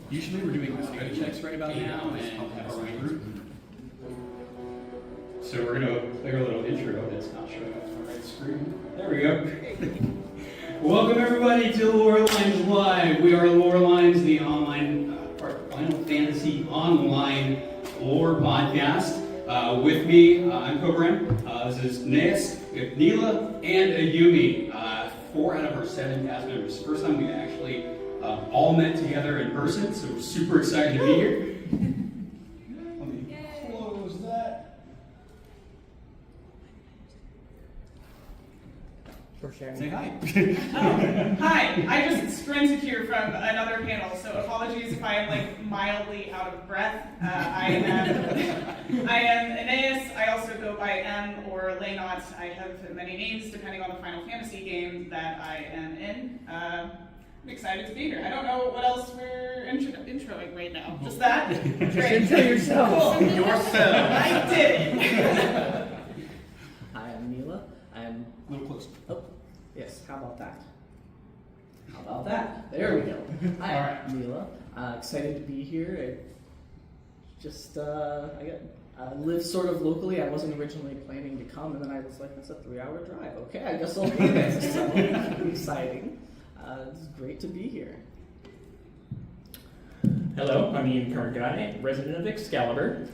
Usually we're doing credit checks right about now and have our own group. So we're going to play our little intro that's not showing up on the right screen. There we go. Welcome everybody to LoreLines Live. We are LoreLines, the online Final Fantasy online lore podcast. With me, I'm Cobram. This is Neas, we have Neela, and Ayumi. 4 out of our 7 cast members. First time we actually all met together in person, so we're super excited to be here. Let me close that. Say hi. Hi, I just sprinted here from another panel, so apologies if I am like mildly out of breath. I am Aeneas. I also go by M or Laynot. I have many names depending on the Final Fantasy game that I am in. I'm excited to be here. I don't know what else we're introing right now. Just that? Great. Intro yourself. Cool. Yourself. I did it. Hi, I'm Neela. I'm... A little closer. Oh, yes. How about that? How about that? There we go. Hi, All right. Neela. Excited to be here. I live sort of locally. I wasn't originally planning to come, and then I was like, that's a 3-hour drive. Okay, I guess I'll be there. So exciting. It's great to be here. Hello, I'm Ian Cargani, resident of Excalibur.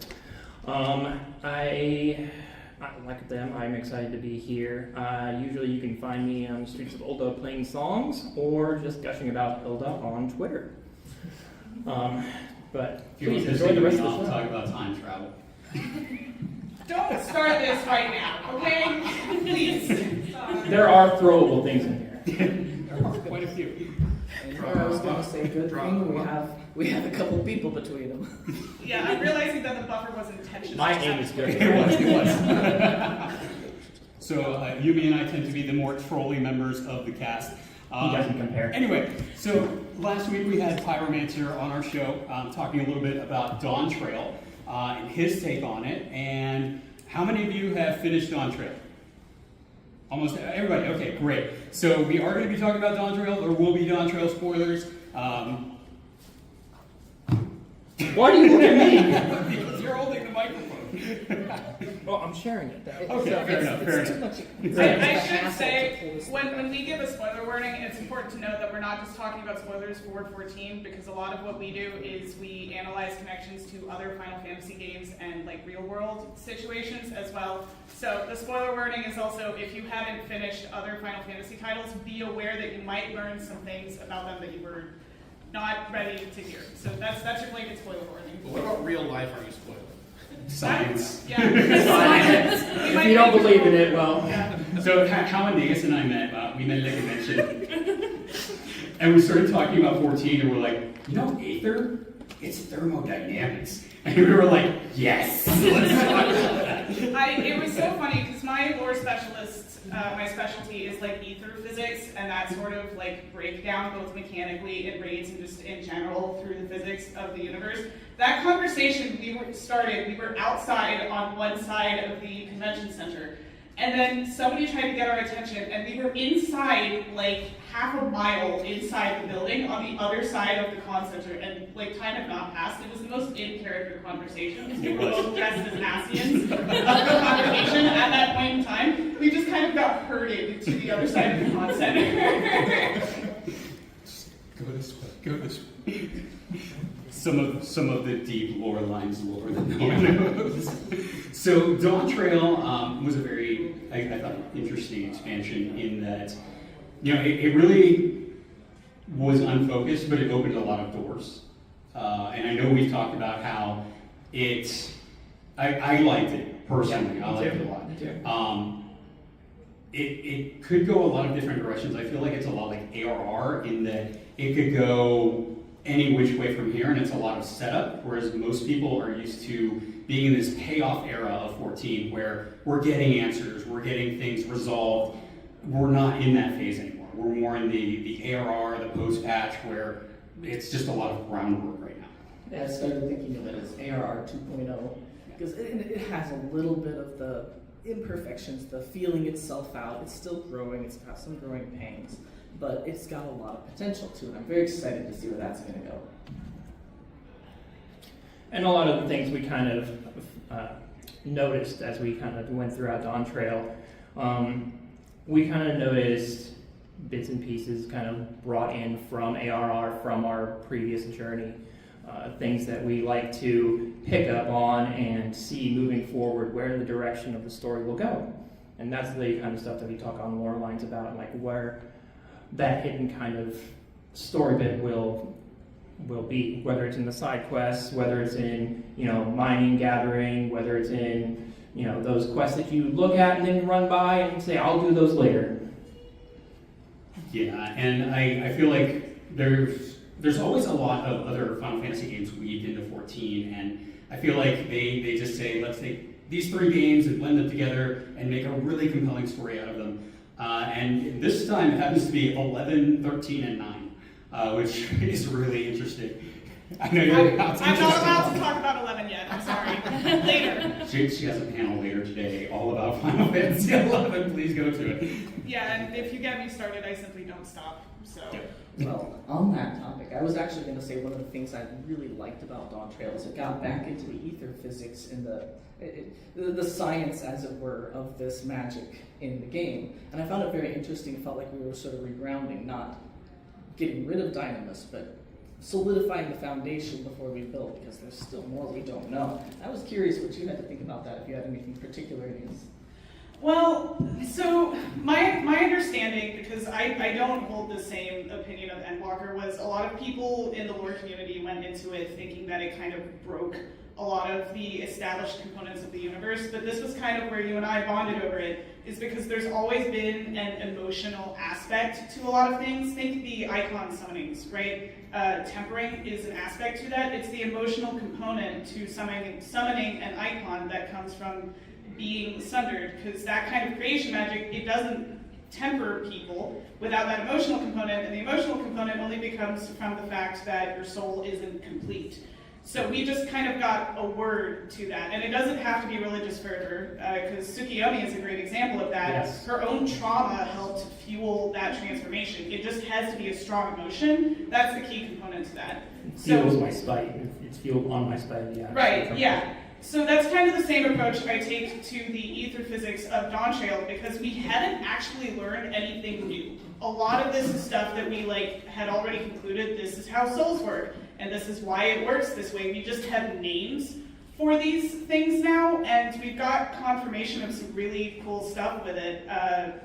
Like them, I'm excited to be here. Usually you can find me on the streets of Ulda playing songs or just gushing about Hilda on Twitter. But If you want please to enjoy the rest of the I'll show. talk about time travel. Don't start this right now, okay? Please. There are throwable things in here. There are quite a few. And here I was going to say, good thing we have a couple people between them. Yeah, I'm realizing that the buffer was intentional. My aim is good. It was. So Yumi and I tend to be the more trolly members of the cast. He doesn't compare. Anyway, so last week we had Pyromancer on our show talking a little bit about Dawn Trail and his take on it. And how many of you have finished Dawn Trail? Almost everybody. Okay, great. So we are going to be talking about Dawn Trail. There will be Dawn Trail spoilers. Why do you look at me? Because you're holding the microphone. Well, I'm sharing it. Okay, fair enough. I should say, when we give a spoiler warning, it's important to note that we're not just talking about spoilers for Word 14, because a lot of what we do is we analyze connections to other Final Fantasy games and like real world situations as well. So the spoiler warning is also, if you haven't finished other Final Fantasy titles, be aware that you might learn some things about them that you were not ready to hear. So that's your blanket spoiler warning. What about real life are you spoiling? Science. Yeah. Science. If you don't believe in it, well... Yeah. So how Aeneas and I met, we met at a convention, and we started talking about 14, and we're like, you know, Aether, it's thermodynamics. And we were like, yes, let's talk about that. It was so funny because my lore specialist, my specialty is like ether physics and that sort of like breakdown both mechanically in raids and just in general through the physics of the universe. That conversation we were outside on one side of the convention center. And then somebody tried to get our attention, and we were inside, like, half a mile inside the building on the other side of the con center, and, like, time had not passed. It was the most in-character conversation, because we were both dressed as Asians of the congregation at that point in time. We just kind of got herded to the other side of the con center. Go this way, go this way. Some of the deep LoreLines lore that no one knows. So Dawn Trail was a very, I thought, interesting expansion in that, you know, it really was unfocused, but it opened a lot of doors. And I know we've talked about how I liked it personally. Yeah, I liked it a lot. It could go a lot of different directions. I feel like it's a lot like ARR in that it could go any which way from here, and it's a lot of setup, whereas most people are used to being in this payoff era of 14 where we're getting answers, we're getting things resolved. We're not in that phase anymore. We're more in the ARR, the post-patch, where it's just a lot of groundwork right now. Yeah, I started thinking of it as ARR 2.0 because it has a little bit of the imperfections, the feeling itself out. It's still growing, it's got some growing pains, but it's got a lot of potential to it. I'm very excited to see where that's going to go. And a lot of the things we kind of noticed as we kind of went throughout Dawn Trail, we kind of noticed bits and pieces kind of brought in from ARR, from our previous journey, things that we like to pick up on and see moving forward where the direction of the story will go. And that's the kind of stuff that we talk on LoreLines about, like where that hidden kind of story bit will be, whether it's in the side quests, whether it's in, mining, gathering, whether it's in, those quests that you look at and then you run by and say, I'll do those later. Yeah, and I feel like there's always a lot of other Final Fantasy games weaved into 14, and I feel like they just say, let's take these 3 games and blend them together and make a really compelling story out of them. And this time it happens to be 11, 13, and 9, which is really interesting. I know you're about to I'm not allowed to talk about 11 yet, I'm sorry. Later. She has a panel later today all about Final Fantasy 11. Please go to it. Yeah, and if you get me started, I simply don't stop, so. Well, on that topic, I was actually going to say one of the things I really liked about Dawn Trail is it got back into the ether physics and the science, as it were, of this magic in the game. And I found it very interesting. It felt like we were sort of regrounding, not getting rid of Dynamis, but solidifying the foundation before we build, because there's still more we don't know. I was curious what you had to think about that, if you had anything particular in these. Well, so my understanding, because I don't hold the same opinion of Endwalker, was a lot of people in the lore community went into it thinking that it kind of broke a lot of the established components of the universe, but this was kind of where you and I bonded over it, is because there's always been an emotional aspect to a lot of things. Think the icon summonings, right? Tempering is an aspect to that. It's the emotional component to summoning an icon that comes from being sundered, because that kind of creation magic, it doesn't temper people without that emotional component, and the emotional component only becomes from the fact that your soul isn't complete. So we just kind of got a word to that, and it doesn't have to be religious fervor, because Tsukiyomi is a great example of that. Yes. Her own trauma helped fuel that transformation. It just has to be a strong emotion. That's the key component to that. It fuels my spite. It's fueled on my spite, yeah. Right, yeah. So that's kind of the same approach I take to the ether physics of Dawn Trail, because we hadn't actually learned anything new. A lot of this is stuff that we had already concluded, this is how souls work, and this is why it works this way. We just have names for these things now, and we've got confirmation of some really cool stuff with it.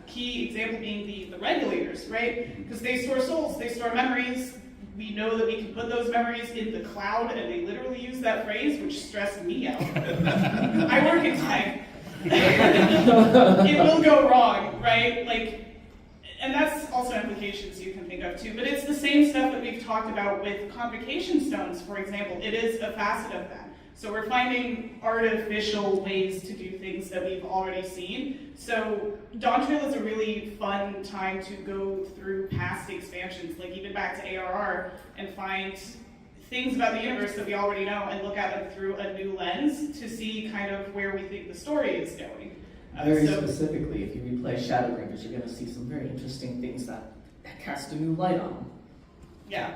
Key example being the regulators, right? Because they store souls, they store memories. We know that we can put those memories in the cloud, and they literally use that phrase, which stressed me out. I work in tech. It will go wrong, right? And that's also implications you can think of too, but it's the same stuff that we've talked about with convocation stones, for example. It is a facet of that. So we're finding artificial ways to do things that we've already seen. So Dawn Trail is a really fun time to go through past expansions, like even back to ARR, and find things about the universe that we already know and look at them through a new lens to see kind of where we think the story is going. Very specifically, if you replay Shadowbringers, you're going to see some very interesting things that cast a new light on them. Yeah.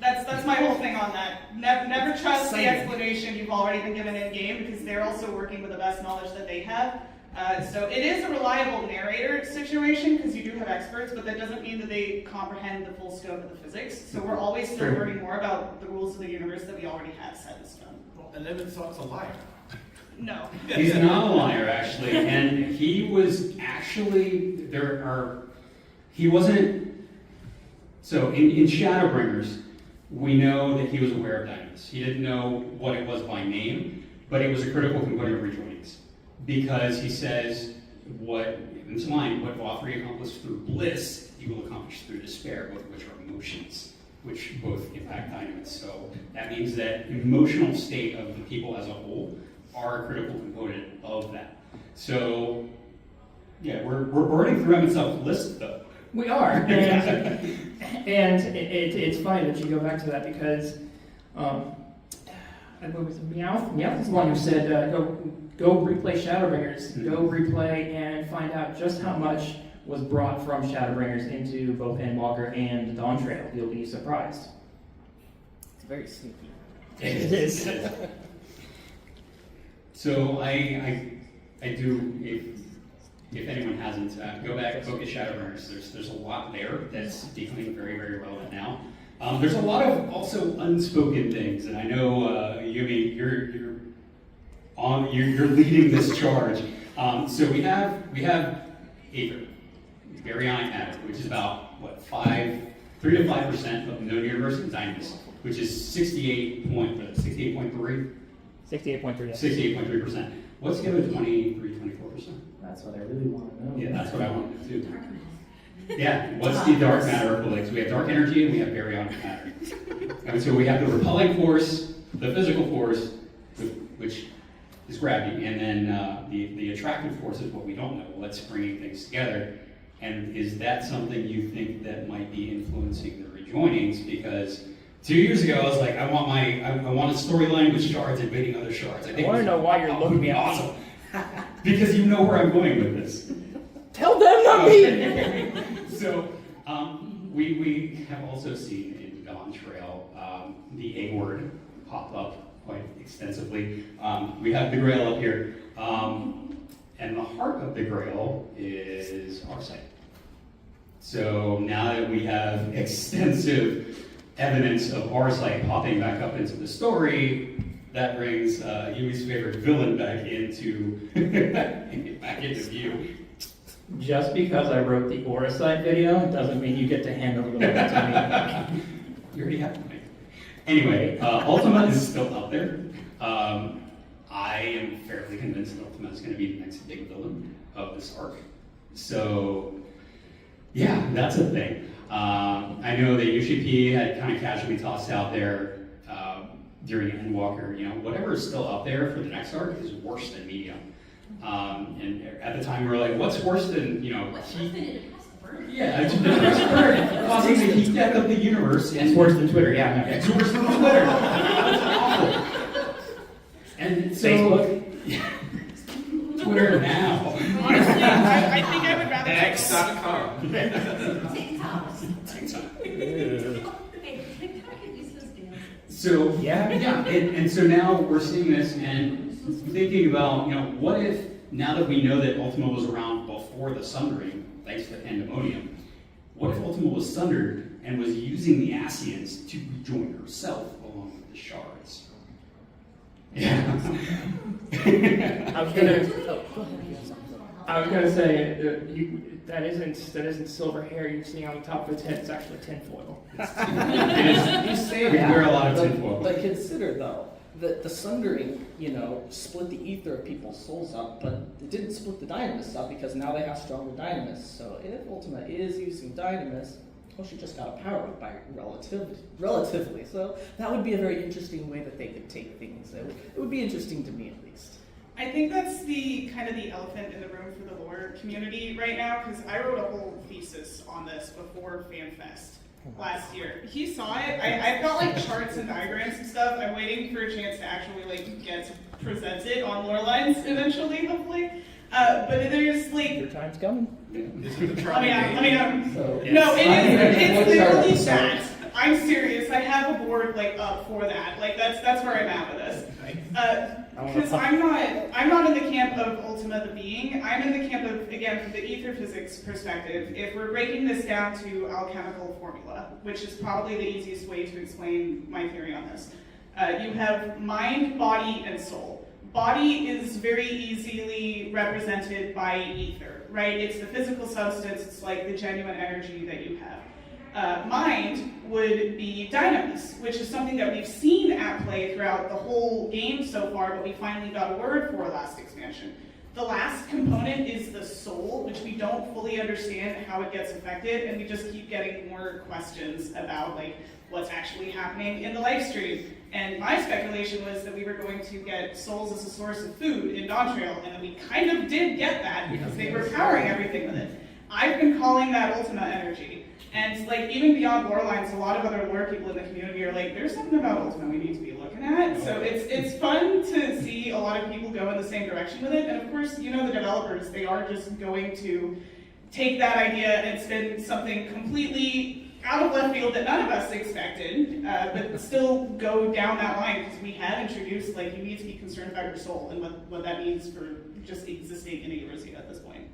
That's my whole thing on that. Never trust the explanation you've already been given in-game, because they're also working with the best knowledge that they have. So it is a reliable narrator situation, because you do have experts, but that doesn't mean that they comprehend the full scope of the physics. So we're always still learning more about the rules of the universe that we already have set in stone. Well, and then it's a liar. No. He's not a liar, actually, and he was actually, he wasn't, so in Shadowbringers, we know that he was aware of Dynamis. He didn't know what it was by name, but it was a critical component of rejoinings, because he says, in his mind, what Vothri accomplished through bliss, he will accomplish through despair, both of which are emotions, which both impact Dynamis. So that means that emotional state of the people as a whole are a critical component of that. So, yeah, we're burning through Emet's list, though. We are, and it's funny that you go back to that, because what was it, Meowth is the one who said go replay Shadowbringers, go replay and find out just how much was brought from Shadowbringers into both Endwalker and Dawn Trail. You'll be surprised. It's very sneaky. It is. So I do, if anyone hasn't, go back, look at Shadowrunners. There's a lot there that's becoming very, very relevant now. There's a lot of also unspoken things, and I know Yumi, you're leading this charge. So we have Aether, baryonic matter, which is about what 3 to 5% of the known universe in Dynamis, which is 68.3. 68.3. 68.3%. What's the other 24%? That's what I really want to know. Yeah, that's what I want to do. Yeah, what's the dark matter equivalent? So we have dark energy and we have baryonic matter. And so we have the repelling force, the physical force, which is gravity, and then the attractive force is what we don't know, what's bringing things together. And is that something you think that might be influencing the rejoinings? Because 2 years ago, I was like, I want a storyline with shards invading other shards. I want to know why you're looking at me. Awesome. Because you know where I'm going with this. Tell them, not me! So, we have also seen in Dawn Trail the A word pop up quite extensively. We have the Grail up here. And the heart of the Grail is our site. So now that we have extensive evidence of our site popping back up into the story, that brings Yumi's favorite villain back into view. Just because I wrote the Aurasite video doesn't mean you get to hand over the mic to me. You already have the mic. Anyway, Ultima is still out there. I am fairly convinced that Ultima is going to be the next big villain of this arc. So, yeah, that's a thing. I know that UCP had kind of casually tossed out there during Endwalker, whatever is still up there for the next arc is worse than Medium. And at the time we were like, what's worse than, heat? Yeah, it's causing the heat death of the universe. It's worse than Twitter, yeah. It's worse than Twitter. It's awful. And so, Facebook? Twitter now. Honestly, I think I would rather X.com. So and so now we're seeing this and thinking about, what if now that we know that Ultima was around before the Sundering, thanks to Pandemonium, what if Ultima was sundered and was using the Ascians to rejoin herself along with the shards? Yeah. I was gonna say that isn't silver hair you see on the top of its head. It's actually tinfoil. You say we wear a lot of tinfoil. But consider though that the Sundering, split the ether of people's souls up, but it didn't split the Dynamis up because now they have stronger Dynamis. So if Ultima is using Dynamis, well, she just got a power up by relatively. So that would be a very interesting way that they could take things. It would be interesting to me at least. I think that's the kind of the elephant in the room for the lore community right now, because I wrote a whole thesis on this before FanFest last year. He saw it. I've got like charts and diagrams and stuff. I'm waiting for a chance to actually get to present it on LoreLines eventually, hopefully. But there's Your time's coming. This is the let me know. So, No, it's literally So- that. I'm serious. I have a board up for that. That's where I'm at with this. Because I'm not in the camp of Ultima the being. I'm in the camp of, again, from the ether physics perspective. If we're breaking this down to alchemical formula, which is probably the easiest way to explain my theory on this, you have mind, body, and soul. Body is very easily represented by ether, right? It's the physical substance. It's like the genuine energy that you have. Mind would be Dynamis, which is something that we've seen at play throughout the whole game so far, but we finally got a word for last expansion. The last component is the soul, which we don't fully understand how it gets affected, and we just keep getting more questions about what's actually happening in the live stream. And my speculation was that we were going to get souls as a source of food in Dawn Trail, and we kind of did get that because they were powering everything with it. I've been calling that Ultima energy. And even beyond LoreLines, a lot of other lore people in the community are like, there's something about Ultima we need to be looking at. So it's fun to see a lot of people go in the same direction with it. And of course, the developers, they are just going to take that idea and spin something completely out of left field that none of us expected, but still go down that line because we have introduced, like, you need to be concerned about your soul and what that means for just existing in Eorzea at this point.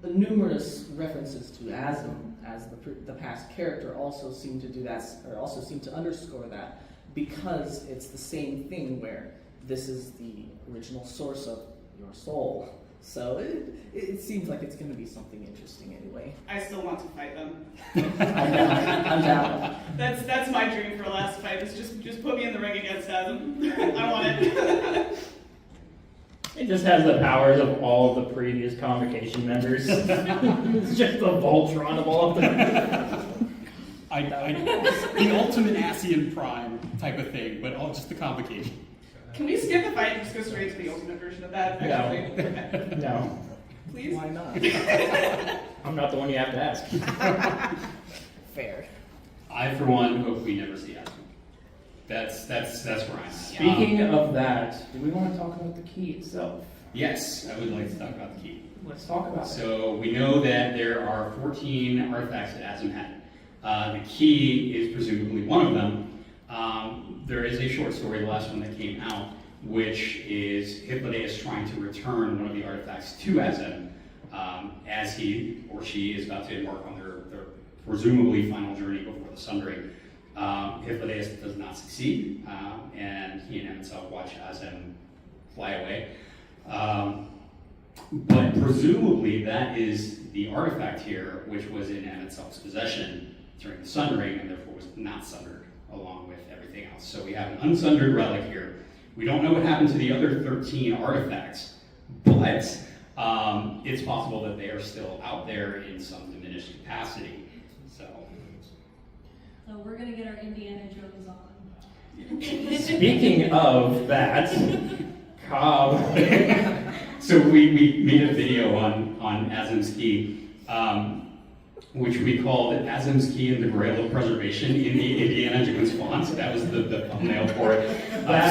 The numerous references to Azim as the past character also seem to do that, or also seem to underscore that, because it's the same thing where this is the original source of your soul. So it seems like it's going to be something interesting anyway. I still want to fight them. I'm down. That's my dream for a last fight. Is just put me in the ring against Azim. I want it. It just has the powers of all of the previous convocation members. It's just the Voltron of all of them. The ultimate Asian Prime type of thing, but all just the convocation. Can we skip the fight and just go straight to the ultimate version of that? Actually? Okay. No. Please? Why not? I'm not the one you have to ask. Fair. I, for one, hope we never see Asian. That's where I'm at. Speaking of that, do we want to talk about the key itself? Yes, I would like to talk about the key. Let's talk about it. So we know that there are 14 artifacts that Azim had. The key is presumably one of them. There is a short story, the last one that came out, which is Hippolytus trying to return one of the artifacts to Azim as he or she is about to embark on their presumably final journey before the Sundering. Hippolytus does not succeed, and he and Emet watch Azim fly away. But presumably that is the artifact here, which was in Emet's possession during the Sundering, and therefore was not sundered along with everything else. So we have an unsundered relic here. We don't know what happened to the other 13 artifacts, but it's possible that they are still out there in some diminished capacity. So we're gonna get our Indiana Jones on. Speaking of that, Cobb. So we made a video on Azim's Key, which we called Azim's Key and the Grail of Preservation in the Indiana Jones font. That was the thumbnail for it.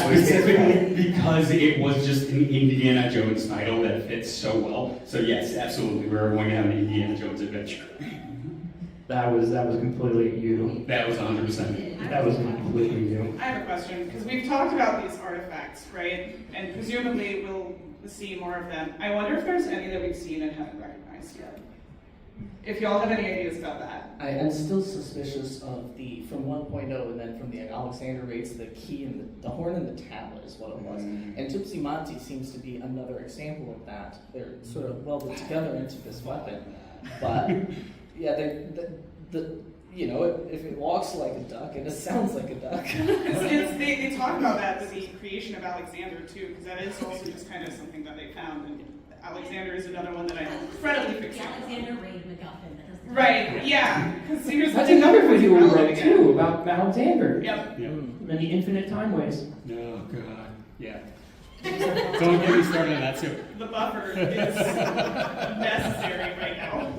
Specifically because it was just an Indiana Jones title that fits so well. So yes, absolutely, we're going to have an Indiana Jones adventure. That was completely you. That was 100%. That was completely you. I have a question, because we've talked about these artifacts, right? And presumably we'll see more of them. I wonder if there's any that we've seen and haven't recognized yet. If y'all have any ideas about that. I am still suspicious of from 1.0 and then from the Alexander raids, the key and the horn and the tablet is what it was. And Tupsi Manti seems to be another example of that. They're sort of welded together into this weapon. But yeah, if it walks like a duck and it sounds like a duck. They talk about that with the creation of Alexander too, because that is also just kind of something that they found. And Alexander is another one that I'm incredibly The fixated on. Alexander raid MacGuffin. That doesn't Right, yeah. Because That's another video we wrote too about Alexander. Yep. And the infinite time ways. Oh, God. Yeah. Don't get me started on that too. The buffer is necessary right now.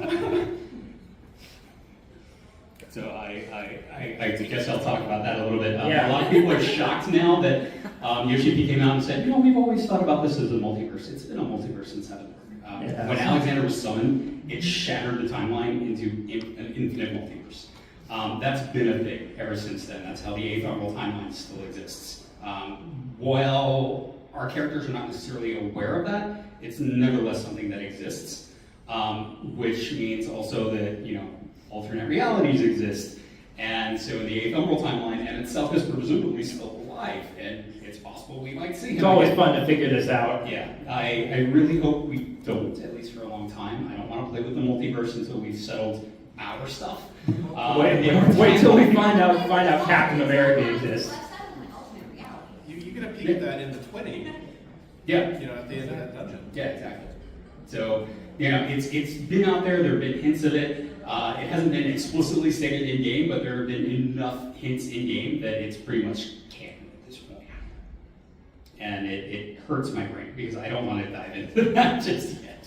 So I guess I'll talk about that a little bit. Yeah. A lot of people are shocked now that Yoshiki came out and said, we've always thought about this as a multiverse. It's been a multiverse since Heaven. When Alexander was summoned, it shattered the timeline into an infinite multiverse. That's been a thing ever since then. That's how the 8th Orbital timeline still exists. While our characters are not necessarily aware of that, it's nevertheless something that exists, which means also that, alternate realities exist. And so in the 8th Orbital timeline, and itself is presumably still alive, and it's possible we might see him. It's always again. fun to figure this out. Yeah, I really hope we don't, at least for a long time. I don't want to play with the multiverse until we've settled our stuff. Wait till we find out Captain America exists. You're gonna peek that in the 20. Yeah. At the end of that dungeon. Yeah, exactly. So, it's been out there. There have been hints of it. It hasn't been explicitly stated in game, but there have been enough hints in game that it's pretty much canon at this point. And it hurts my brain because I don't want to dive into that just yet.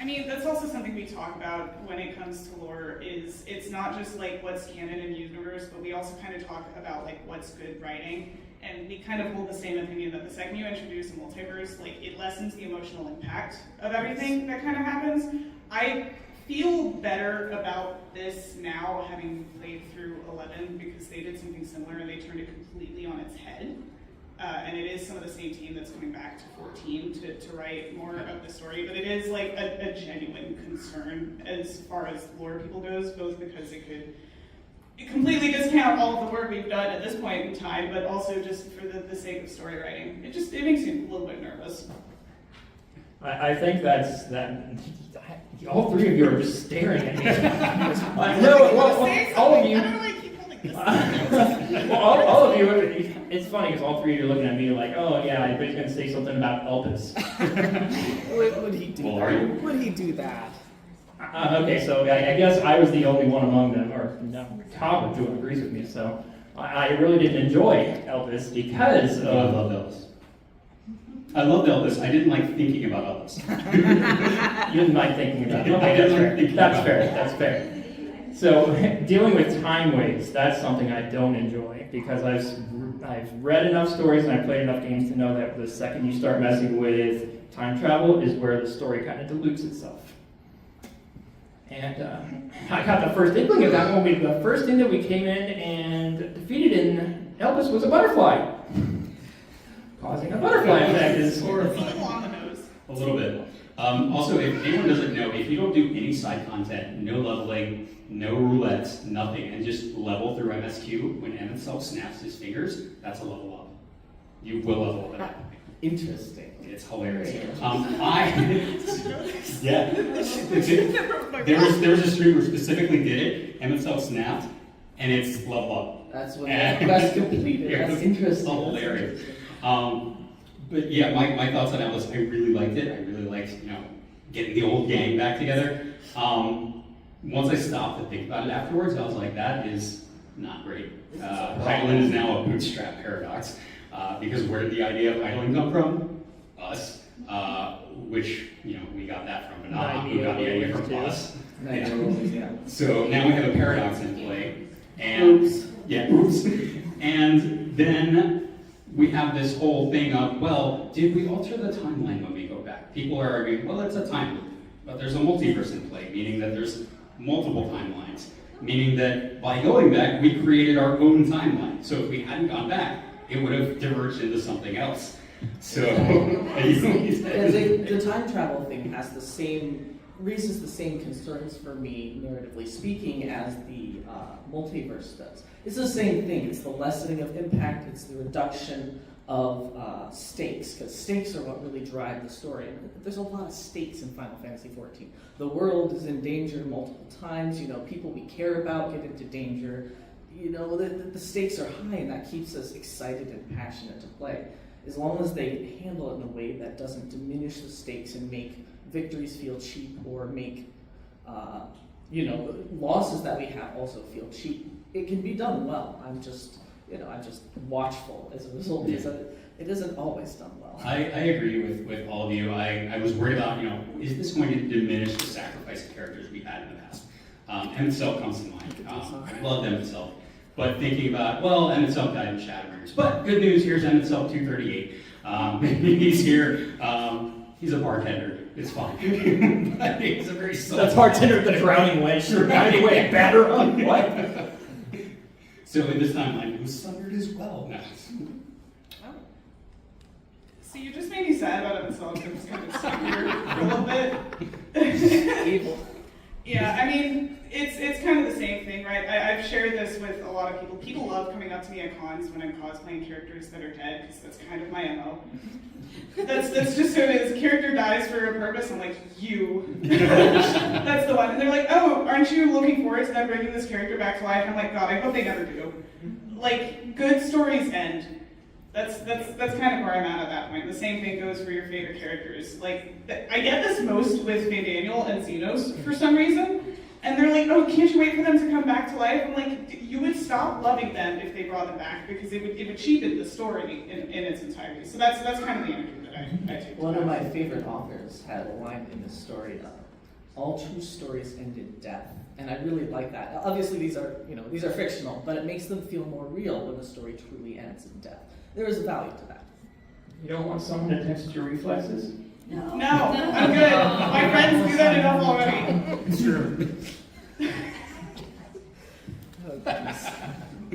I mean, that's also something we talk about when it comes to lore, is it's not just like what's canon in the universe, but we also kind of talk about like what's good writing. And we kind of hold the same opinion that the second you introduce a multiverse, like it lessens the emotional impact of everything that kind of happens. I feel better about this now now, having played through 11, because they did something similar and they turned it completely on its head. And it is some of the same team that's coming back to 14 to write more of the story, but it is like a genuine concern as far as lore people goes, both because it could completely discount all of the work we've done at this point in time, but also just for the sake of story writing. It makes you a little bit nervous. I think that all three of you are just staring at me. No, well, all of you. I don't know why I keep holding this. Well, all of you, it's funny because all three of you are looking at me like, oh yeah, I bet he's going to say something about Elvis. Would he do Well, that? are you? Would he do that? Okay, so I guess I was the only one among them, or no, Todd agrees with me, so I really didn't enjoy Elvis because Oh, I of... loved Elvis. I loved Elvis. I didn't like thinking about Elvis. You didn't like thinking about it. I didn't like thinking That's about fair, it. that's fair. So, dealing with time waste, that's something I don't enjoy because I've read enough stories and I've played enough games to know that the second you start messing with time travel is where the story kind of dilutes itself. And I got the first inkling of that when the first thing that we came in and defeated in Elvis was a butterfly. Causing a butterfly effect is It's a little on the nose. A little bit. Also, if anyone doesn't know, if you don't do any side content, no leveling, no roulettes, nothing, and just level through MSQ, when M itself snaps his fingers, that's a level up. You will level up. Interesting. It's hilarious. Yeah. There was a streamer who specifically did it, M itself snapped, and it's level up. That's when the quest completed. Yeah, That's it's interesting. hilarious. But yeah, my thoughts on Elvis, I really liked it. I really liked, getting the old gang back together. Once I stopped to think about it afterwards, I was like, that is not great. Idling is now a bootstrap paradox, because where did the idea of idling come from? Us, which, we got that from, but not who got the idea from us. Yeah. So now we have a paradox in play, and oops. And then we have this whole thing of, well, did we alter the timeline when we go back? People are arguing, well, it's a time loop, but there's a multiverse in play, meaning that there's multiple timelines, meaning that by going back, we created our own timeline. So if we hadn't gone back, it would have diverged into something else. So the time travel thing has raises the same concerns for me, narratively speaking, as the multiverse does. It's the same thing. It's the lessening of impact. It's the reduction of stakes, because stakes are what really drive the story. There's a lot of stakes in Final Fantasy XIV. The world is in danger multiple times. People we care about get into danger. The stakes are high, and that keeps us excited and passionate to play. As long as they handle it in a way that doesn't diminish the stakes and make victories feel cheap or make losses that we have also feel cheap, it can be done well. I'm just watchful as a result. Yeah. It isn't always done well. I agree with all of you. I was worried about, is this going to diminish the sacrifice of characters we've had in the past? Emmett Self comes to mind. I love Emmett Self. But thinking about, Emmett Self died in Shadowbringers. But good news, here's Emmett Self 238. He's here. He's a bartender. It's fine. But he's a very That's bartender with the drowning wedge. Anyway, batter up. What? So in this timeline, he was sundered as well. No. So you just made me sad about it, so I'm just kind of stuck here for a little bit. Evil. Yeah, I mean, it's kind of the same thing, right? I've shared this with a lot of people. People love coming up to me at cons when I'm cosplaying characters that are dead, because that's kind of my MO. That's just who it is. A character dies for a purpose. I'm like, you. That's the one. And they're like, oh, aren't you looking forward to them bringing this character back to life? And I'm like, God, I hope they never do. Like, good stories end. That's kind of where I'm at that point. The same thing goes for your favorite characters. Like, I get this most with Fandaniel and Xenos for some reason. And they're like, oh, can't you wait for them to come back to life? I'm like, you would stop loving them if they brought them back, because it would cheapen the story in its entirety. So that's kind of the energy that I take. One of my favorite authors had a line in this story, all true stories end in death. And I really like that. Obviously these are fictional, but it makes them feel more real when the story truly ends in death. There is a value to that. You don't want someone to test your reflexes? No, I'm good. My friends do that enough already. Sure.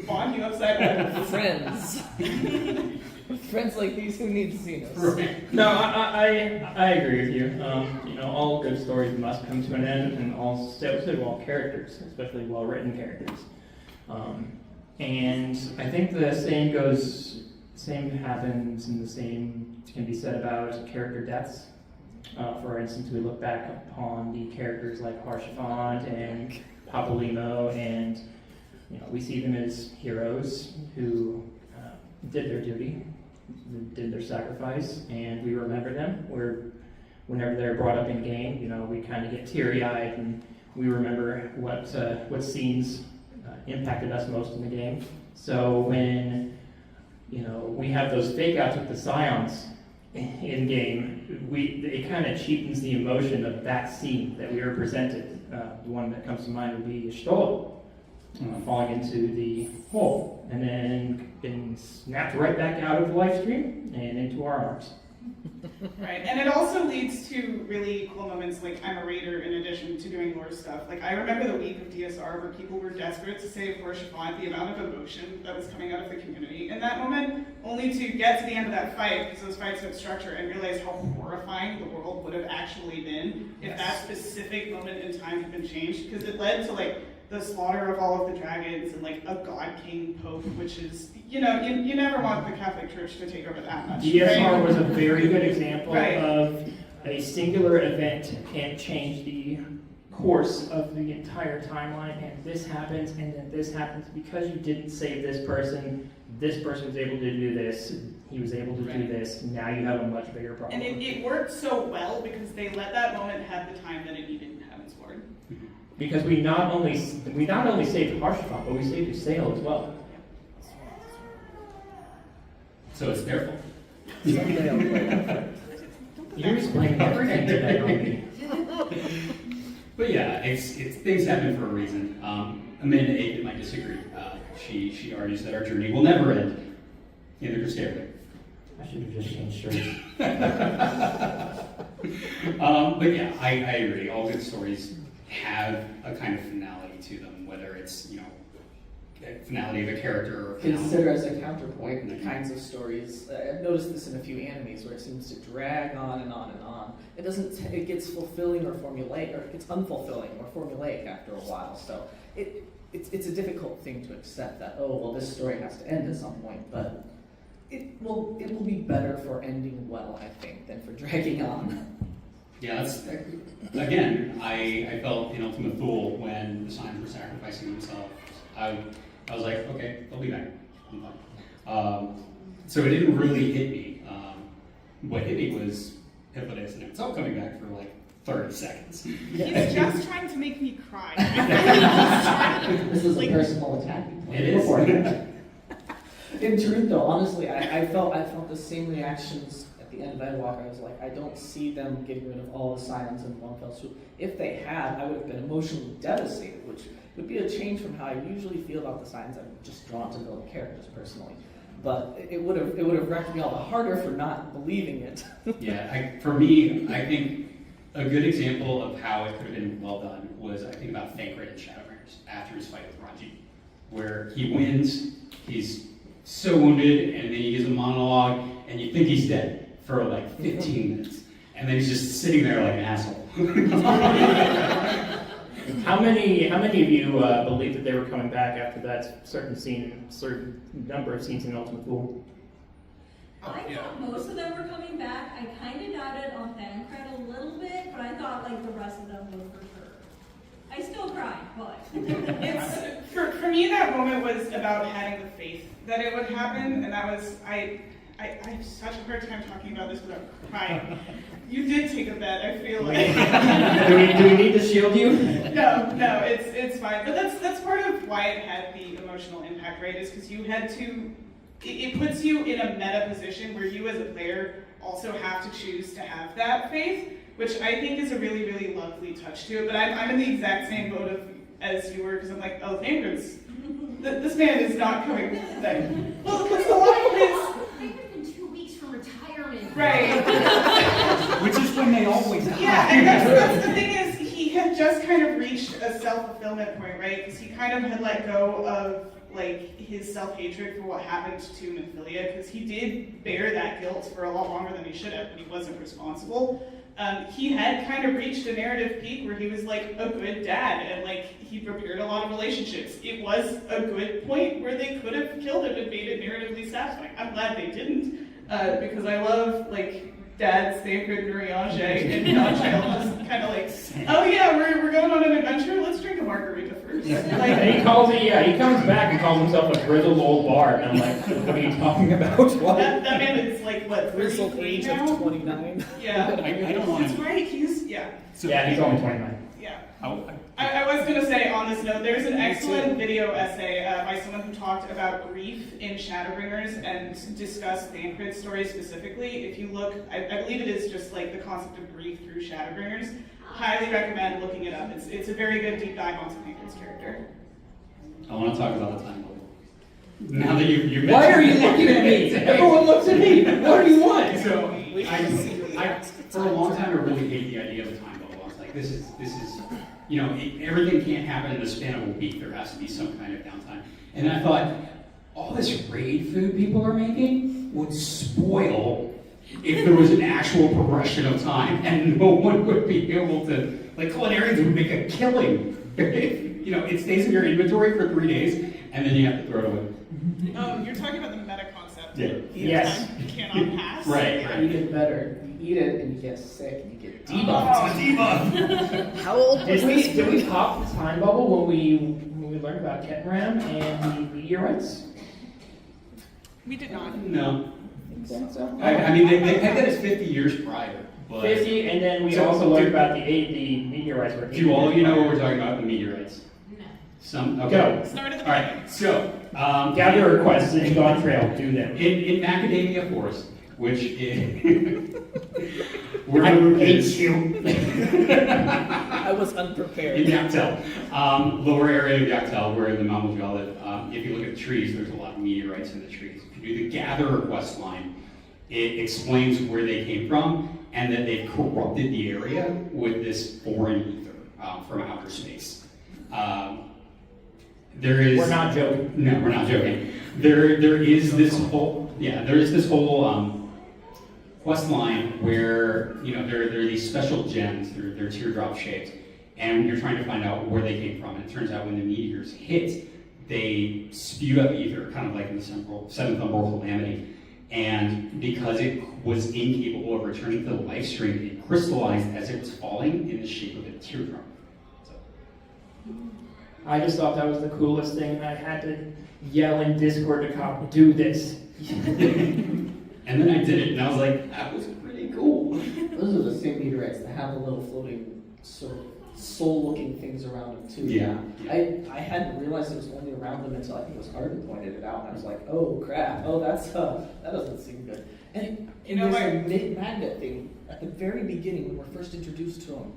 Bond you upside down. Friends. Friends like these who need to see us. Right. No, I agree with you. You know, all good stories must come to an end, and so do all characters, especially well-written characters. And I think the same happens, and the same can be said about character deaths. For instance, we look back upon the characters like Harshavant and Papalymo, and you know, we see them as heroes who did their duty, did their sacrifice, and we remember them. Whenever they're brought up in game, you know, we kind of get teary-eyed, and we remember what scenes impacted us most in the game. So when, you know, we have those fake outs with the Scions in game, it kind of cheapens the emotion of that scene that we were presented. The one that comes to mind would be Stoll falling into the hole and then getting snapped right back out of the live stream and into our arms. Right, and it also leads to really cool moments like I'm a raider in addition to doing lore stuff. Like I remember the week of DSR where people were desperate to save Harshavant, the amount of emotion that was coming out of the community in that moment, only to get to the end of that fight, because those fights had structure, and realize how horrifying the world would have actually been if that specific moment in time had been changed, because it led to like the slaughter of all of the dragons and like a god king pope, which is, you know, you never want the Catholic Church to take over that much. DSR right? was a very good example Right. of a singular event can change the course of the entire timeline, and this happens, and then this happens because you didn't save this person was able to do this, he was able to do this, now you have a much bigger problem. And it worked so well because they let that moment have the time that it needed to have its word. Because we not only saved Harshavant, but we saved Ysael as well. So it's their fault. Someday I'll play that. You're explaining everything today on me. But yeah, it's things happen for a reason. Amanda Aiken might disagree. She argues that our journey will never end. Neither does Sterling. I should have just changed shirts. But yeah, I agree. All good stories have a kind of finality to them, whether it's, you know, a finality of a character or Consider as a counterpoint the kinds of stories. I've noticed this in a few animes where it seems to drag on and on and on. It doesn't. It gets fulfilling or formulaic, or it gets unfulfilling or formulaic after a while. So it's a difficult thing to accept that, oh well, this story has to end at some point, but it will be better for ending well, I think, than for dragging on. Yeah, that's, again, I felt in Ultima Thule when the Signs were sacrificing themselves. I was like, okay, they'll be back. I'm fine. So it didn't really hit me. What hit me was Hippolytus and itself coming back for like 30 seconds. He's just trying to make me cry. This is a personal attack. It is. In truth, though, honestly, I felt the same reactions at the end of Endwalker. I was like, I don't see them getting rid of all the Scions in one fell swoop. If they had, I would have been emotionally devastated, which would be a change from how I usually feel about the Scions. I'm just drawn to build characters personally, but it would have wrecked me all the harder for not believing it. Yeah, for me, I think a good example of how it could have been well done was, I think, about Thancred and Shadowbringers after his fight with Ranji, where he wins, he's so wounded, and then he gives a monologue, and you think he's dead for like 15 minutes, and then he's just sitting there like an asshole. How many of you believe that they were coming back after that certain number of scenes in Ultima Thule? I thought most of them were coming back. I kind of doubted on Thancred a little bit, but I thought like the rest of them would for sure. I still cried, but It's for me that moment was about having the faith that it would happen, and that was I have such a hard time talking about this without crying. You did take a bet, I feel like. do we need to shield you? No, it's fine. But that's part of why it had the emotional impact, right? Is because you had to. It puts you in a meta position where you as a player also have to choose to have that faith, which I think is a really, really lovely touch to it. But I'm in the exact same boat as you were, because I'm like, oh, Thancred's. This man is not coming back. Well, because a lot of his. In 2 weeks from retirement. Right. Which is when they always die. Yeah, and that's the thing is, he had just kind of reached a self-fulfillment point, right? Because he kind of had let go of like his self-hatred for what happened to Minfilia, because he did bear that guilt for a lot longer than he should have, but he wasn't responsible. He had kind of reached a narrative peak where he was like a good dad, and like he repaired a lot of relationships. It was a good point where they could have killed him and made it narratively satisfying. I'm glad they didn't, because I love like Dad's sacred mariage and Dontrell just kind of like, oh yeah, we're going on an adventure. Let's drink a margarita first. Like, And he calls it, yeah, he comes back and calls himself a grizzled old bard. And I'm like, what are you talking about? What? that man is like what, Grizzled 33 age now? of 29. Yeah, I don't want that's to. right. He's yeah. Yeah, he's only 29. Yeah. I, I was going to say on this note, there's an excellent video essay by someone who talked about grief in Shadowbringers and discussed Thancred stories specifically. If you look, I believe it is just like the concept of grief through Shadowbringers. Highly recommend looking it up. It's a very good deep dive onto Thancred's character. I want to talk about the time bubble. Now that you mentioned, Why are you looking at me? Everyone looks at me. What do you want? So I for a long time I really hate the idea of a time bubble. I was like, this is you know, everything can't happen in the span of a week. There has to be some kind of downtime. And then I thought, all this raid food people are making would spoil if there was an actual progression of time, and no one would be able to, like culinarians would make a killing. You know, it stays in your inventory for 3 days, and then you have to throw it away. You're talking about the meta concept. Yeah. Yes. Time cannot pass. Right, You right. get better. You eat it and you get sick and you get Oh, debuffed. debuff. How old was this? Did we pop the time bubble when we learned about Ketram and the meteorites? We did not. No. Think so? I mean, they pegged it as 50 years prior, but 50, and then we So, also learned do- about the meteorites. Were do all of you know what we're talking about, the meteorites? No. Some? Okay. Go. Start at the All right, so, Gather requests in Dawn Trail. Do them. in Macadamia Forest, which is... I hate you. I was unprepared. In Yaktel, lower area of Yaktel, where the Mammal live, if you look at the trees, there's a lot of meteorites in the trees. If you do the Gather quest line, it explains where they came from and that they've corrupted the area with this foreign ether from outer space. There is. We're not joking. No, we're not joking. There is this whole quest line where there are these special gems. They're teardrop shaped, and you're trying to find out where they came from. And it turns out when the meteors hit, they spewed up ether, kind of like in the seventh umbral calamity. And because it was incapable of returning to the life stream, it crystallized as it was falling in the shape of a teardrop. So. I just thought that was the coolest thing. I had to yell in Discord to cop, do this. And then I did it, and I was like, that was pretty cool. Those are the same meteorites that have the little floating sort of soul-looking things around them too. Yeah. I hadn't realized it was only around them until I think it was Harden pointed it out, and I was like, oh crap, oh that doesn't seem good. And You know, there's a magnet thing at the very beginning when we're first introduced to him.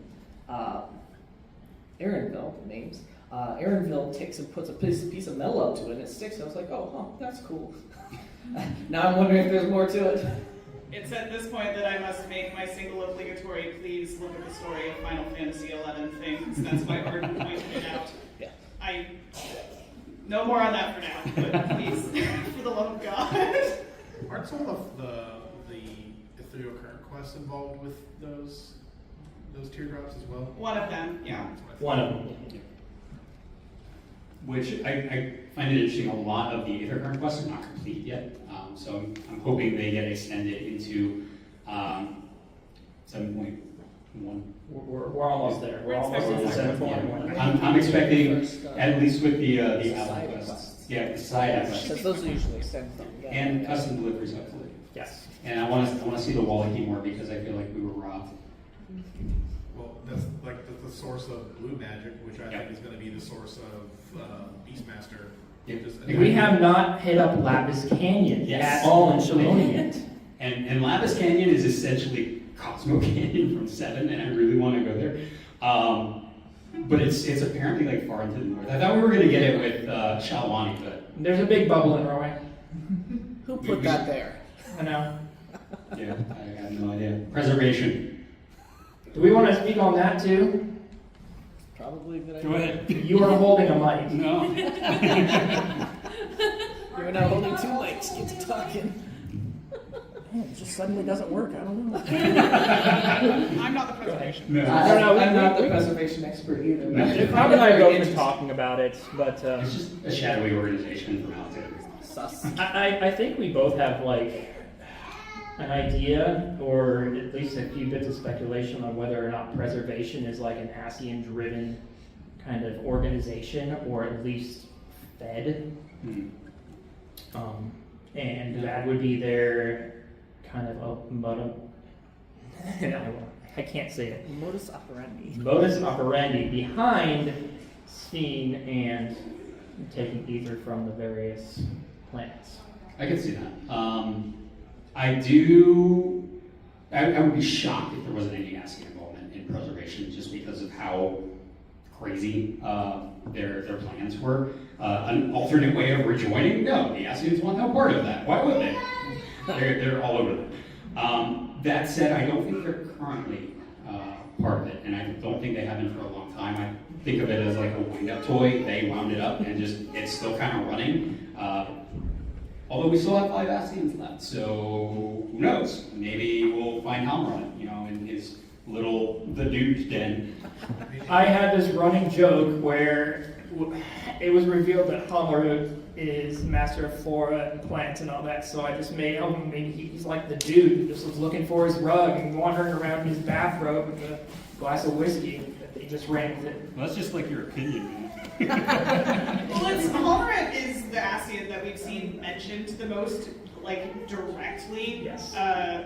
Aaronville, the names. Aaronville takes and puts a piece of metal up to it and it sticks. And I was like, oh, that's cool. Now I'm wondering if there's more to it. It's at this point that I must make my single obligatory, please look at the story of Final Fantasy XI thing, because that's my burden pointed out. Yeah. No more on that for now, but please, for the love of God. Aren't some of the ethereal current quests involved with those teardrops as well? One of them, yeah. One of them. Which I find it interesting, a lot of the Aether Current quests are not complete yet. So I'm hoping they get extended into 7.1. We're almost there. We're almost at the 7.1. I'm expecting, at least with the ally side quests. quests. Yeah, the side quests. Because those are usually extended. Yeah. And custom deliveries, hopefully. Yes. And I want to see the Wally key more because I feel like we were robbed. Well, that's like the source of blue magic, which I Yeah. think is going to be the source of Beastmaster. Yeah. We have not hit up Lapis Canyon Yes. at all in Shalonia yet. And Lapis Canyon is essentially Cosmo Canyon from 7, and I really want to go there. But it's apparently like far into the north. I thought we were going to get it with Shalwani, but There's a big bubble in Roy. Who put that there? I know. yeah, I have no idea. Preservation. Do we want to speak on that too? probably a good idea. Go ahead. You are holding a mic. No. You're not holding two mics. Get to talking. It just suddenly doesn't work. I don't know. I'm not the preservation. No. I'm not the preservation expert either. Bob and I have both been talking about it, but It's just a shadowy organization from out there. Sus. I think we both have like an idea, or at least a few bits of speculation on whether or not preservation is like an ASEAN-driven kind of organization, or at least fed. And that would be their kind of a I can't say it. Modus operandi. Modus operandi behind seeing and taking ether from the various planets. I can see that. I would be shocked if there wasn't any ASCII involvement in preservation, just because of how crazy their plans were. An alternate way of rejoining? No, the ASCIIans want no part of that. Why would they? They're all over them. That said, I don't think they're currently part of it, and I don't think they have been for a long time. I think of it as like a wind-up toy. They wound it up, and it's still kind of running. Although we still have 5 ASCIIans left, so who knows? Maybe we'll find Hamron, in his the dude's den. I had this running joke where it was revealed that Hammerud is master of flora and plants and all that, so I just made him, maybe he's like the dude who just was looking for his rug and wandering around in his bathrobe with a glass of whiskey that they just ran with it. Well, that's just like your opinion, man. Well, Homerit is the ASEAN that we've seen mentioned the most, like, directly, Yes.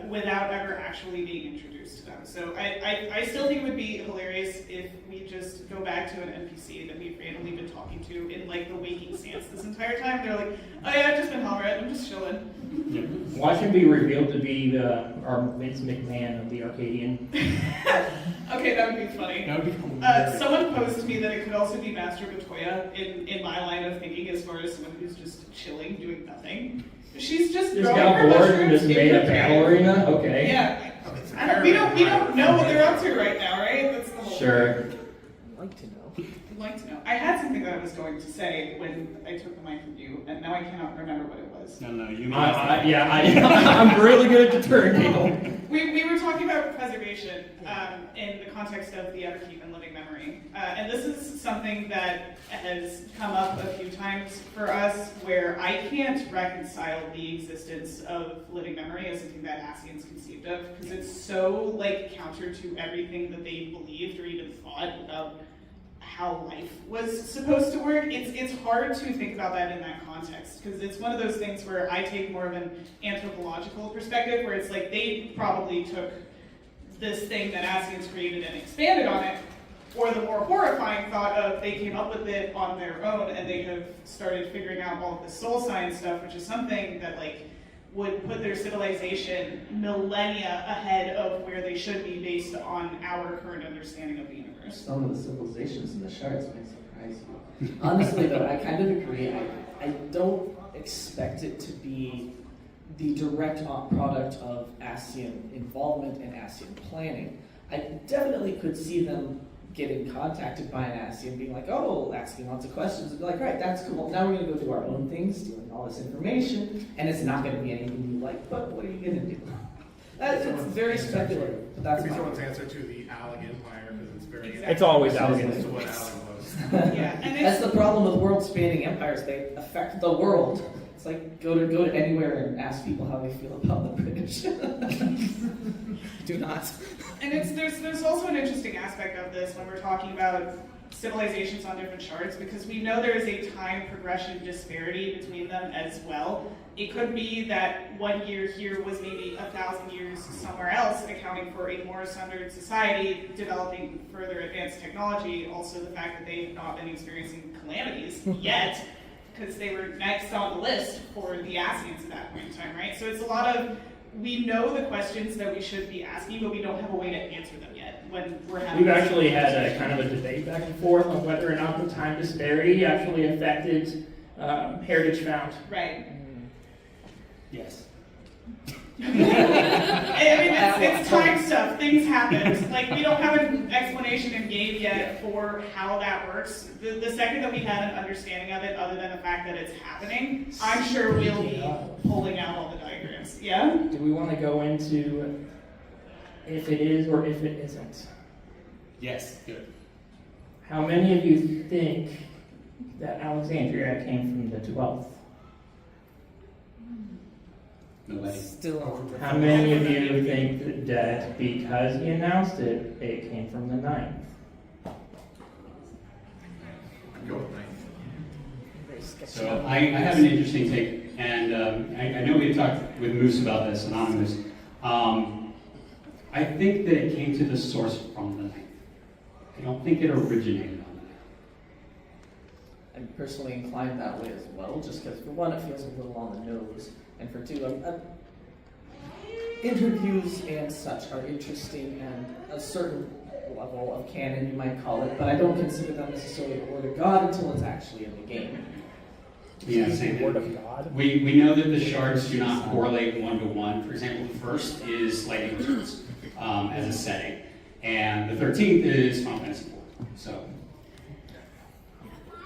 Without ever actually being introduced to them. So I still think it would be hilarious if we just go back to an NPC that we've randomly been talking to in, like, the waking stance this entire time. They're like, oh yeah, I've just been Homerit, I'm just chilling. Yeah. Watch him be revealed to be our Vince McMahon of the Arcadian. Okay, that would be funny. That would be hilarious. Someone posed to me that it could also be Master Batoya in my line of thinking, as far as someone who's just chilling, doing nothing. She's just Just growing got her bored and mushrooms just in made her a battle cave. arena? Okay. Yeah. We don't know what they're up to right now, right? That's the whole Sure. thing. I'd like to know. I'd like to know. I had something that I was going to say when I took the mic from you, and now I cannot remember what it was. No, you mean I'm really good at deterring people. We were talking about preservation in the context of the upkeep and living memory. And this is something that has come up a few times for us, where I can't reconcile the existence of living memory as something that ASEAN's conceived of, because it's so, like, counter to everything that they believed or even thought about how life was supposed to work. It's hard to think about that in that context, because it's one of those things where I take more of an anthropological perspective, where it's like they probably took this thing that ASEAN's created and expanded on it, or the more horrifying thought of they came up with it on their own and they have started figuring out all of the soul science stuff, which is something that, like, would put their civilization millennia ahead of where they should be based on our current understanding of the universe. Some of the civilizations in the shards might surprise you. Honestly, though, I kind of agree. I don't expect it to be the direct product of ASEAN involvement and ASEAN planning. I definitely could see them getting contacted by an ASEAN, being like, oh, asking lots of questions, and be like, right, that's cool. Now we're going to go do our own thing, stealing all this information, and it's not going to be anything you like, but what are you going to do? It's very speculative, but that's Could be my someone's answer to the Alec Empire, because it's very... Exactly. It's always That's elegant. what Alec was. Yeah, and That's it's the problem with world-spanning empires. They affect the world. It's like go to anywhere and ask people how they feel about the British. Do not. and there's also an interesting aspect of this when we're talking about civilizations on different charts, because we know there is a time progression disparity between them as well. It could be that 1 year here was maybe 1,000 years somewhere else, accounting for a more sundered society, developing further advanced technology. Also the fact that they've not been experiencing calamities yet, because they were next on the list for the ASEANs at that point in time, right? So it's a lot of, we know the questions that we should be asking, but we don't have a way to answer them yet when we're having We've this actually had a conversation. kind of a debate back and forth on whether or not the time disparity actually affected heritage found. Right. Yes. I mean, it's time stuff. Things happen. Like, we don't have an explanation in game yet for how that works. The second that we had an understanding of it, other than the fact that it's happening, I'm sure we'll be pulling out all the diagrams. Yeah? Do we want to go into if it is or if it isn't? Yes, good. How many of you think that Alexandria came from the 12th? No way. Still. How many of you think that because he announced it, it came from the 9th? Go with ninth. So I have an interesting take, and I know we had talked with Moose about this, Anonymous. I think that it came to the source from the 9th. I don't think it originated on the 9th. I'm personally inclined that way as well, just because for one, it feels a little on the nose, and for two, interviews and such are interesting and a certain level of canon, you might call it, but I don't consider them necessarily the word of God until it's actually in the game. Yeah, same. Word of God. We know that the shards do not correlate 1-to-1. For example, the first is lightning wizards as a setting, and the 13th is Final Fantasy IV. So.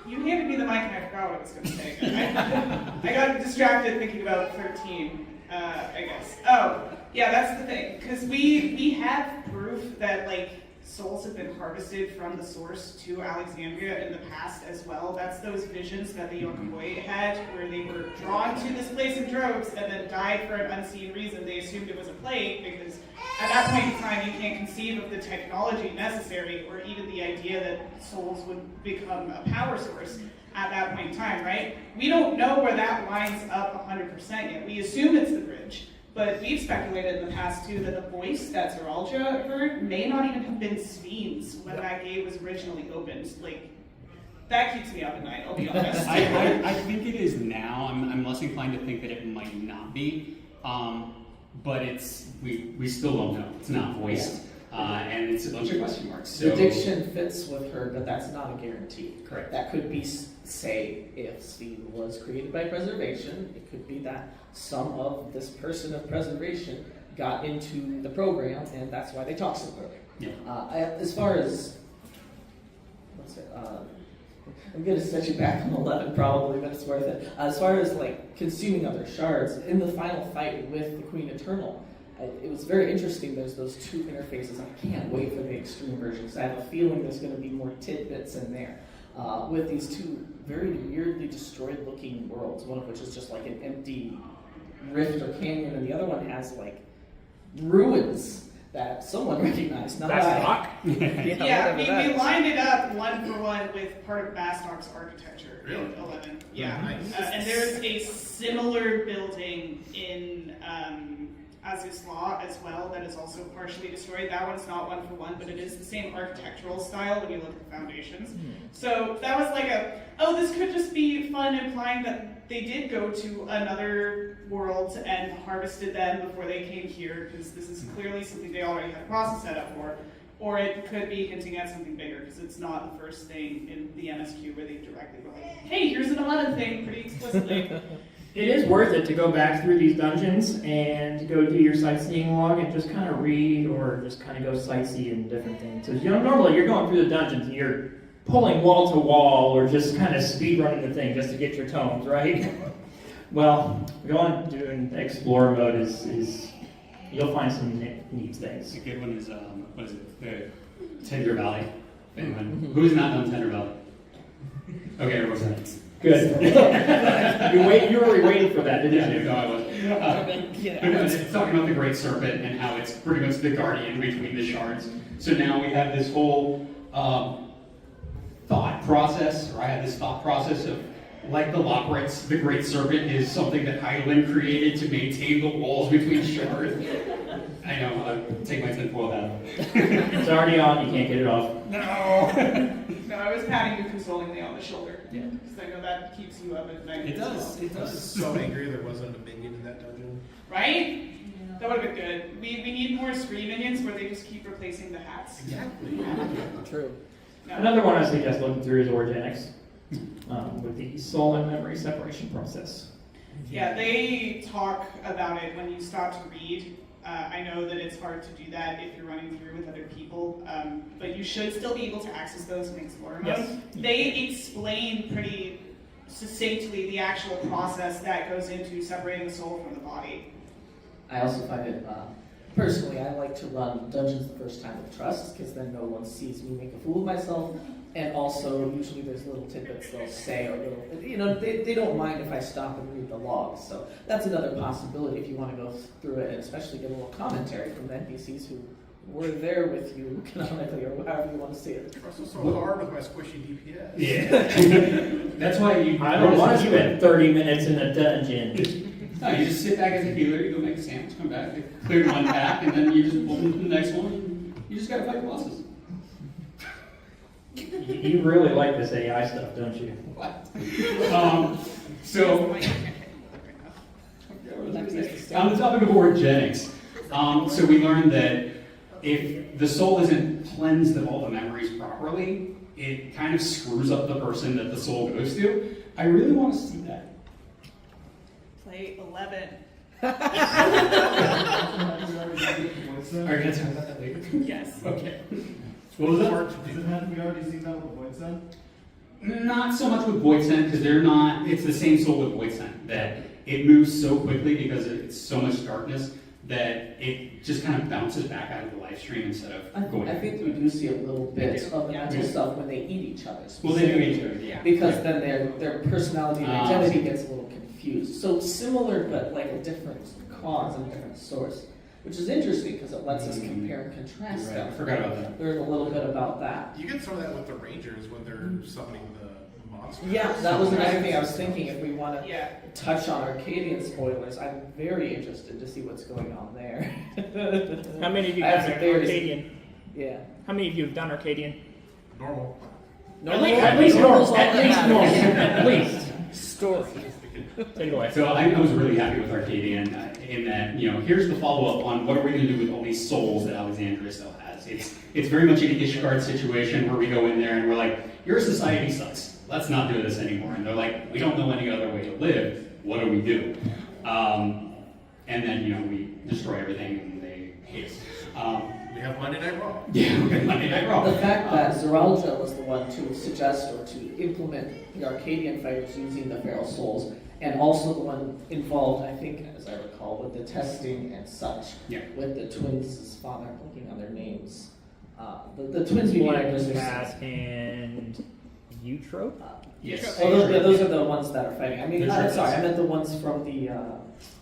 You handed me the mic and I forgot what I was going to say. I got distracted thinking about 13, I guess. Oh, yeah, that's the thing. Because we have proof that, like, souls have been harvested from the source to Alexandria in the past as well. That's those visions that the Yokoi had, where they were drawn to this place in droves and then died for an unseen reason. They assumed it was a plague because at that point in time you can't conceive of the technology necessary or even the idea that souls would become a power source at that point in time, right? We don't know where that lines up 100% yet. We assume it's the bridge. But we've speculated in the past, too, that the voice that Zeralja heard may not even have been Sveen's when that gate was originally opened. Like, that keeps me up at night, I'll be honest. I think it is now. I'm less inclined to think that it might not be. But we still don't know. It's not voiced. And it's a bunch of question marks. So. The diction fits with her, but that's not a guarantee. Correct. That could be, say, if Sveen was created by preservation, it could be that some of this person of preservation got into the program, and that's why they talk so early. Yeah. As far as, I'm going to set you back on 11 probably, but it's worth it. As far as like consuming other shards, in the final fight with the Queen Eternal, it was very interesting. There's those two interfaces. I can't wait for the extreme versions. I have a feeling there's going to be more tidbits in there with these two very weirdly destroyed looking worlds, one of which is just like an empty rift or canyon, and the other one has like ruins that someone recognized, not I. Rock? Yeah, we lined it up 1-for-1 with part of Bastark's architecture in 11. Yeah, Nice. And there's a similar building in Azus Law as well that is also partially destroyed. That one's not 1-for-1, but it is the same architectural style when you look at the foundations. So that was like this could just be fun, implying that they did go to another world and harvested them before they came here, because this is clearly something they already had a process set up for. Or it could be hinting at something bigger, because it's not the first thing in the MSQ where they directly go like, hey, here's an 11 thing pretty explicitly. It is worth it to go back through these dungeons and go do your sightseeing log and just kind of read or just kind of go sightsee and different things. Because normally you're going through the dungeons and you're pulling wall to wall or just kind of speed running the thing just to get your tomes, right? Well, going to an explore mode is you'll find some neat things. A good one is what is it? The Tender Valley. Who's not done Tender Valley? Okay, everyone's done it. Good. You were waiting for that, didn't you? No, I wasn't. But no, it's talking about the Great Serpent and how it's pretty much the guardian between the shards. So now we have this whole thought process, or I had this thought process of, like the Lockrites, the Great Serpent is something that Hyland created to maintain the walls between shards. I know, I'll take my tinfoil hat. It's already on, you can't get it off. No! No, I was patting you consolingly on the shoulder. Yeah. Because I know that keeps you up at night. It does, it I was does. so angry there wasn't a minion in that dungeon. Right? Yeah. That would have been good. We need more screen minions where they just keep replacing the hats. Exactly. True. No. Another one I suggest looking through is Origenics with the soul and memory separation process. Yeah, they talk about it when you stop to read. I know that it's hard to do that if you're running through with other people, but you should still be able to access those in Explorer mode. Yes. They explain pretty succinctly the actual process that goes into separating the soul from the body. I also find it, personally, I like to run dungeons the first time with trust, because then no one sees me make a fool of myself. And also, usually there's little tidbits they'll say, or little, they don't mind if I stop and read the logs. So that's another possibility if you want to go through it, and especially get a little commentary from the NPCs who were there with you canonically, or however you want to see it. It's also so hard with my squishy DPS. Yeah. That's why you. I don't want to spend 30 minutes in a dungeon. No, you just sit back as a healer, you go make a sandwich, come back, clear one pack, and then you just pull into the next one, and you just gotta fight bosses. You really like this AI stuff, don't you? What? So, on the topic of orogenics, so we learned that if the soul isn't cleansed of all the memories properly, it kind of screws up the person that the soul goes to. I really want to see that. Play 11. Are you going to talk about that later? Yes. Okay. What was that? Have we already seen that with Void Send? Not so much with Void Send, because they're not, it's the same soul with Void Send, that it moves so quickly because it's so much darkness that it just kind of bounces back out of the live stream instead of going. I think we do see a little bit of the Yeah. mental stuff when they eat each other. Well, they do each other, yeah. Because then their personality and identity gets a little confused. So similar, but like a different cause and a different source, which is interesting because it lets us compare and contrast Right, them. I forgot about that. Learn a little bit about that. You get some of that with the Rangers when they're summoning the monsters. Yeah, that was another thing I was thinking. If we want to Yeah. touch on Arcadian spoilers, I'm very interested to see what's going on there. How many of you I have have some done theories. Arcadian? Yeah. How many of you have done Arcadian? Normal. At least normal. At least. Story. Take it away. So I was really happy with Arcadian in that, here's the follow-up on what are we going to do with all these souls that Alexandria still has. It's very much an Ishgard situation where we go in there and we're like, your society sucks. Let's not do this anymore. And they're like, we don't know any other way to live. What do we do? And then, we destroy everything and they hate us. We have Monday Night Raw. Yeah, we have Monday Night Raw. The fact that Zeralja was the one to suggest or to implement the Arcadian fighters using the feral souls, and also the one involved, I think, as I recall, with the testing and such, Yeah. with the twins' father, I'm blanking on their names. The twins we wanted to Cat and Eutrope? Yes. Oh, those are the ones that are fighting. I mean, That's right. sorry, I meant the ones from the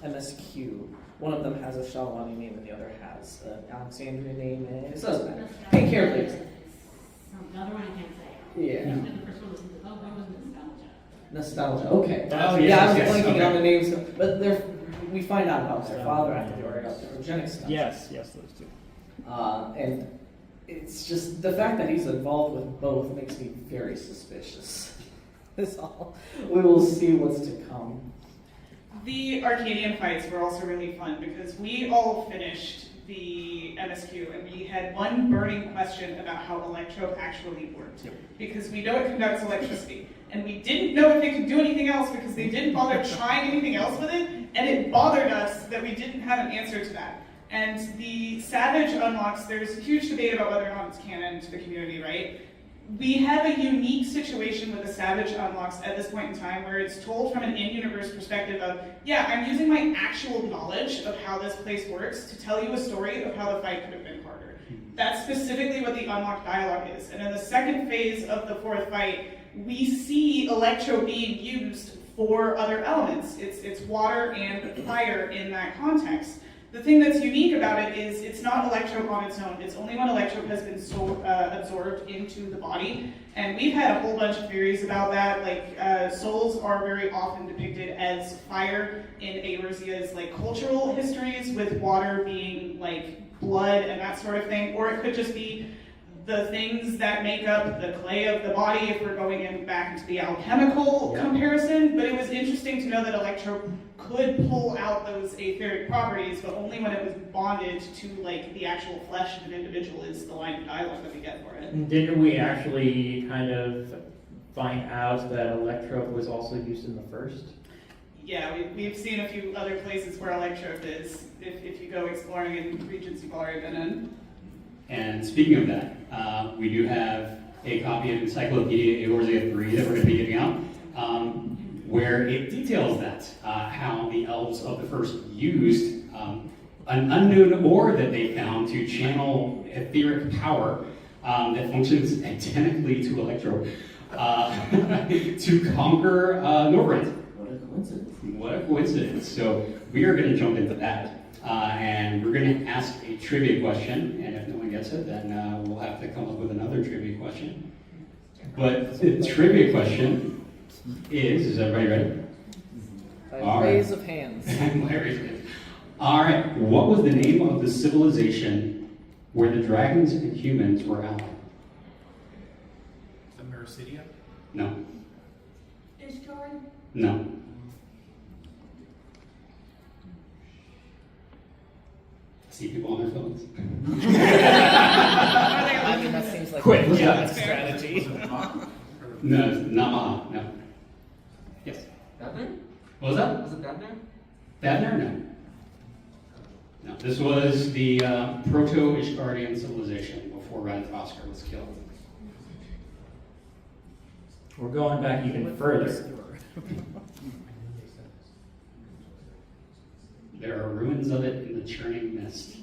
MSQ. One of them has a Shalwani name, and the other has an Alexandrian name. And it doesn't matter. Take care, please. The other one I can't say. Yeah. And the first one was nostalgia. Nostalgia. Okay. Oh, yeah, yes, I was yes, blanking okay. on the names, but we find out about their father after they work out the eugenics stuff. Yes, those two. And it's just the fact that he's involved with both makes me very suspicious. That's all. We will see what's to come. The Arcadian fights were also really fun because we all finished the MSQ and we had one burning question about how Electrope actually worked. Because we know it conducts electricity. And we didn't know if it could do anything else because they didn't bother trying anything else with it. And it bothered us that we didn't have an answer to that. And the Savage unlocks, there's a huge debate about whether or not it's canon to the community, right? We have a unique situation with the Savage unlocks at this point in time where it's told from an in-universe perspective of, yeah, I'm using my actual knowledge of how this place works to tell you a story of how the fight could have been harder. That's specifically what the unlocked dialogue is. And in the second phase of the fourth fight, we see Electro being used for other elements. It's water and fire in that context. The thing that's unique about it is it's not Electrope on its own. It's only when Electrope has been absorbed into the body. And we've had a whole bunch of theories about that. Like, souls are very often depicted as fire in Eorzea's cultural histories, with water being like blood and that sort of thing. Or it could just be the things that make up the clay of the body if we're going back into the alchemical comparison. But it was interesting to know that Electrope could pull out those etheric properties, but only when it was bonded to the actual flesh of an individual is the line of dialogue that we get for it. Didn't we actually kind of find out that Electrope was also used in the first? yeah, we've seen a few other places where Electrode is, if you go exploring in regions you've already been in. And speaking of that, we do have a copy of Encyclopedia Eorzea 3 that we're going to be giving out, where it details that, how the elves of the first used an unknown ore that they found to channel etheric power that functions identically to Electro to conquer Norbrand. What a coincidence. What a coincidence. So we are going to jump into that. And we're going to ask a trivia question. And if no one gets it, then we'll have to come up with another trivia question. But the trivia question is everybody ready? By raise of hands. By raise of hands. All right. What was the name of the civilization where the dragons and humans were allied? The Mericidia? No. Ishtar? No. See people on their phones. I mean, that seems like Quick, a look it up. legitimate strategy. No, not Maha. No. Yes. Dadner? What was that? Was it Dadner? Dadner? No. No. This was the Proto-Ishgardian civilization before Ratatoskr was killed. We're going back even further. There are ruins of it in the churning mist.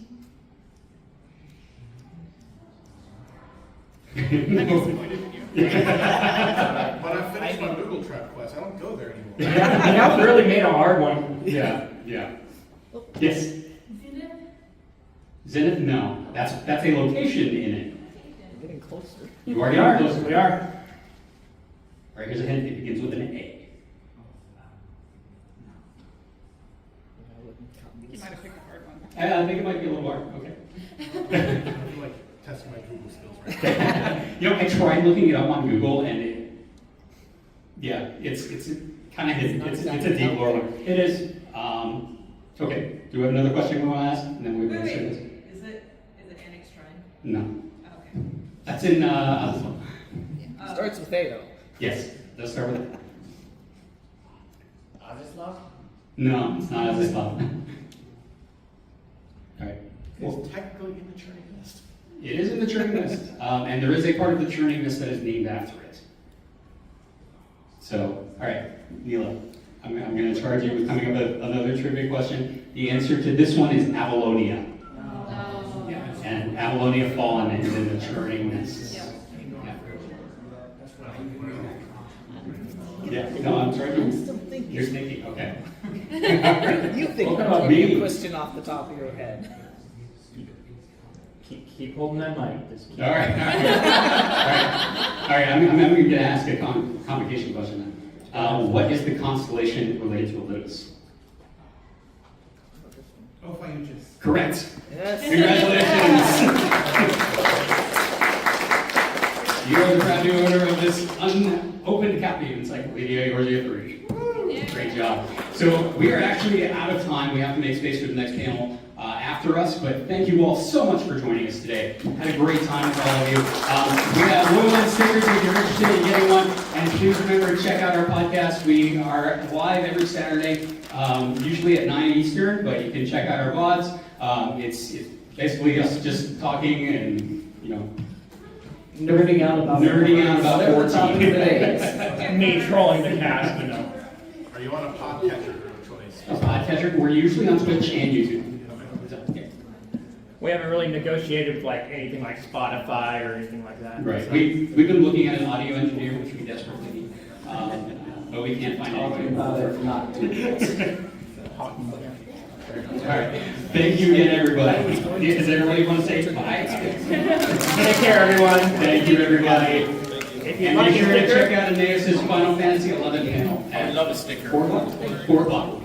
But I finished my Google Trap quest. I don't go there anymore. Yeah, that really made a hard one. Yeah. Yes. Zenith? Zenith? No. That's a location in it. We're getting closer. You are We getting are. closer. We are. All right, here's a hint. It begins with an A. You might have picked a hard one. I think it might be a little hard. Okay. I feel like testing my Google skills right now. You know, I tried looking it up on Google, and it's kind of it's a deep lore. It is. Okay. Do we have another question we want to ask? And then we will answer this. Is it Annex Shrine? No. Okay. That's in Oslo. Starts with A, though. Yes. Does start with it. Azislav? No, it's not Azislav. All right. It's technically in the churning mist. It is in the churning mist, and there is a part of the churning mist that is named after it. So, all right, Neela, I'm going to charge you with coming up with another trivia question. The answer to this one is Avalonia. No. Yeah, and Avalonia Fallen is in the churning mist. Yeah, no, I'm sorry. I'm still thinking. You're thinking, okay. You think What about about me? me? A question off the top of your head. Keep holding that mic. Just keep All right. I'm going to ask a complication question then. What is the constellation related to Olympus? Oh, Phaeacious. Correct. Yes. Congratulations. You are the proud new owner of this unopened copy of Encyclopedia Eorzea 3. Great job. So we are actually out of time. We have to make space for the next panel after us, but thank you all so much for joining us today. Had a great time with all of you. We have LoreLines stickers if you're interested in getting one, and please remember to check out our podcast. We are live every Saturday, usually at 9 Eastern, but you can check out our VODs. It's basically us just talking and, you know, Nerding out about whatever the topic 14. today is. me trolling the cast, you know. Are you on a podcatcher of choice? A podcatcher. We're usually on Twitch and YouTube. So, We haven't really negotiated with like anything like Spotify or anything like that. right. So- We've been looking at an audio engineer, which we desperately need, but we can't find Talking anyone. about it, not doing it. All right. Thank you again, everybody. Does everybody want to say bye? Take care, everyone. Thank you, everybody. If you'd And like be a sure to sticker, check out Aeneas' Final Fantasy 11 panel. I love a sticker. 4 o'clock. 4 o'clock.